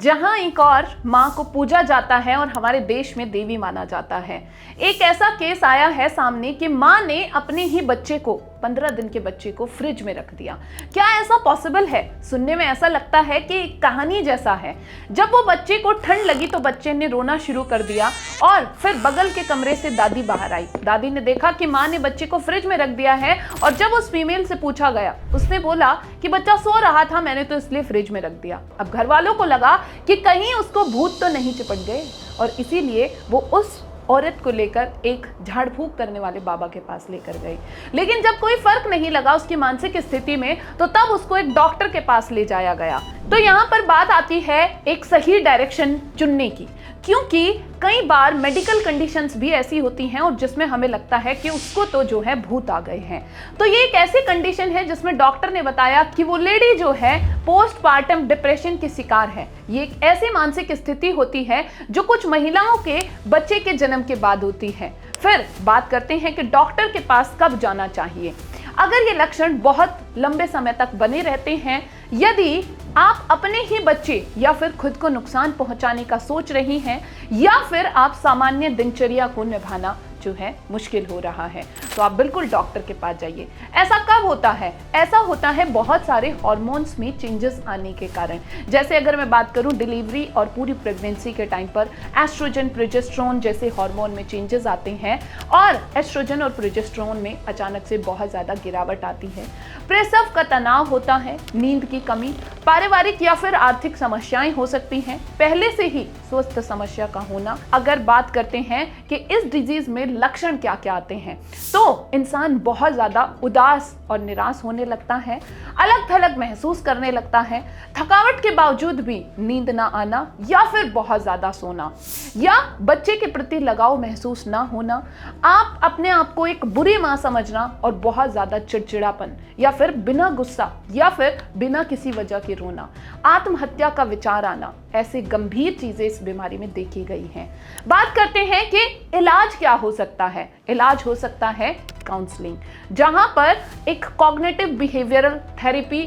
जहां एक और माँ को पूजा जाता है और हमारे देश में देवी माना जाता है। एक ऐसा केस आया है सामने कि माँ ने अपने ही बच्चे को 15 दिन के बच्चे को फ्रिज में रख दिया। क्या ऐसा पॉसिबल है? सुनने में ऐसा लगता है कि एक कहानी जैसा है। जब वो बच्चे को ठंड लगी तो बच्चे ने रोना शुरू कर दिया और फिर बगल के कमरे से दादी बाहर आई। दादी ने देखा कि माँ ने बच्चे को फ्रिज में रख दिया है और जब उस फीमेल से पूछा गया, उसने बोला कि बच्चा सो रहा था, मैंने तो इसलिए फ्रिज में रख दिया। अब घर वालों को लगा कि कहीं उसको भूत तो नहीं चिपट गए और इसीलिए वो उस औरत को लेकर एक झाड़ फूंक करने वाले बाबा के पास लेकर गई। लेकिन जब कोई फर्क नहीं लगा उसकी मानसिक स्थिति में, तो तब उसको एक डॉक्टर के पास ले जाया गया। तो यहाँ पर बात आती है एक सही डायरेक्शन चुनने की, क्योंकि कई बार मेडिकल कंडीशंस भी ऐसी होती हैं और जिसमें हमें लगता है कि उसको तो जो है भूत आ गए हैं। तो ये एक ऐसी कंडीशन है जिसमें डॉक्टर ने बताया कि वो लेडी जो है पोस्टपार्टम डिप्रेशन की शिकार है। ये एक ऐसी मानसिक स्थिति होती है जो कुछ महिलाओं के बच्चे के जन्म के बाद होती है। फिर बात करते हैं कि डॉक्टर के पास कब जाना चाहिए। अगर ये लक्षण बहुत लंबे समय तक बने रहते हैं, यदि आप अपने ही बच्चे या फिर खुद को नुकसान पहुंचाने का सोच रही हैं, या फिर आप सामान्य दिनचर्या को निभाना जो है मुश्किल हो रहा है, तो आप बिल्कुल डॉक्टर के पास जाइए। ऐसा कब होता है? ऐसा होता है बहुत सारे हार्मोन्स में चेंजेस आने के कारण। जैसे अगर मैं बात करूं डिलीवरी और पूरी प्रेगनेंसी के टाइम पर एस्ट्रोजन प्रोजेस्टेरोन जैसे हार्मोन में चेंजेस आते हैं और एस्ट्रोजन और प्रोजेस्टेरोन में अचानक से बहुत ज़्यादा गिरावट आती है। प्रसव का तनाव होता है, नींद की कमी, पारिवारिक या फिर आर्थिक समस्याएं हो सकती हैं, पहले से ही स्वास्थ्य समस्या का होना। अगर बात करते हैं कि इस डिजीज में लक्षण क्या क्या आते हैं, तो इंसान बहुत ज्यादा उदास और निराश होने लगता है, अलग थलग महसूस करने लगता है, थकावट के बावजूद भी नींद ना आना या फिर बहुत ज्यादा सोना, या बच्चे के प्रति लगाव महसूस ना होना, आप अपने आप को एक बुरी मां समझना और बहुत ज्यादा चिड़चिड़ापन या फिर बिना गुस्सा या फिर बिना किसी वजह के रोना, आत्महत्या का विचार आना, ऐसे गंभीर चीजें इस बीमारी में देखी गई हैं। बात करते हैं कि इलाज क्या हो सकता है। इलाज हो सकता है काउंसलिंग, जहां पर एक कॉग्निटिव बिहेवियरल थेरेपी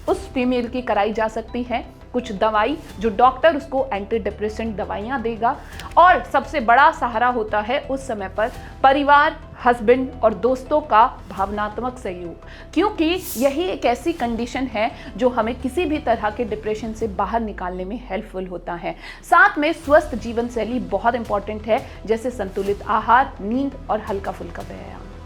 उस फीमेल की कराई जा सकती है, कुछ दवाई जो डॉक्टर उसको एंटी डिप्रेसेंट दवाइयां देगा, और सबसे बड़ा सहारा होता है उस समय पर परिवार, हस्बैंड और दोस्तों का भावनात्मक सहयोग, क्योंकि यही एक ऐसी कंडीशन है जो हमें किसी भी तरह के डिप्रेशन से बाहर निकालने में हेल्पफुल होता है। साथ में स्वस्थ जीवन शैली बहुत इंपॉर्टेंट है, जैसे संतुलित आहार, नींद और हल्का फुल्का व्यायाम।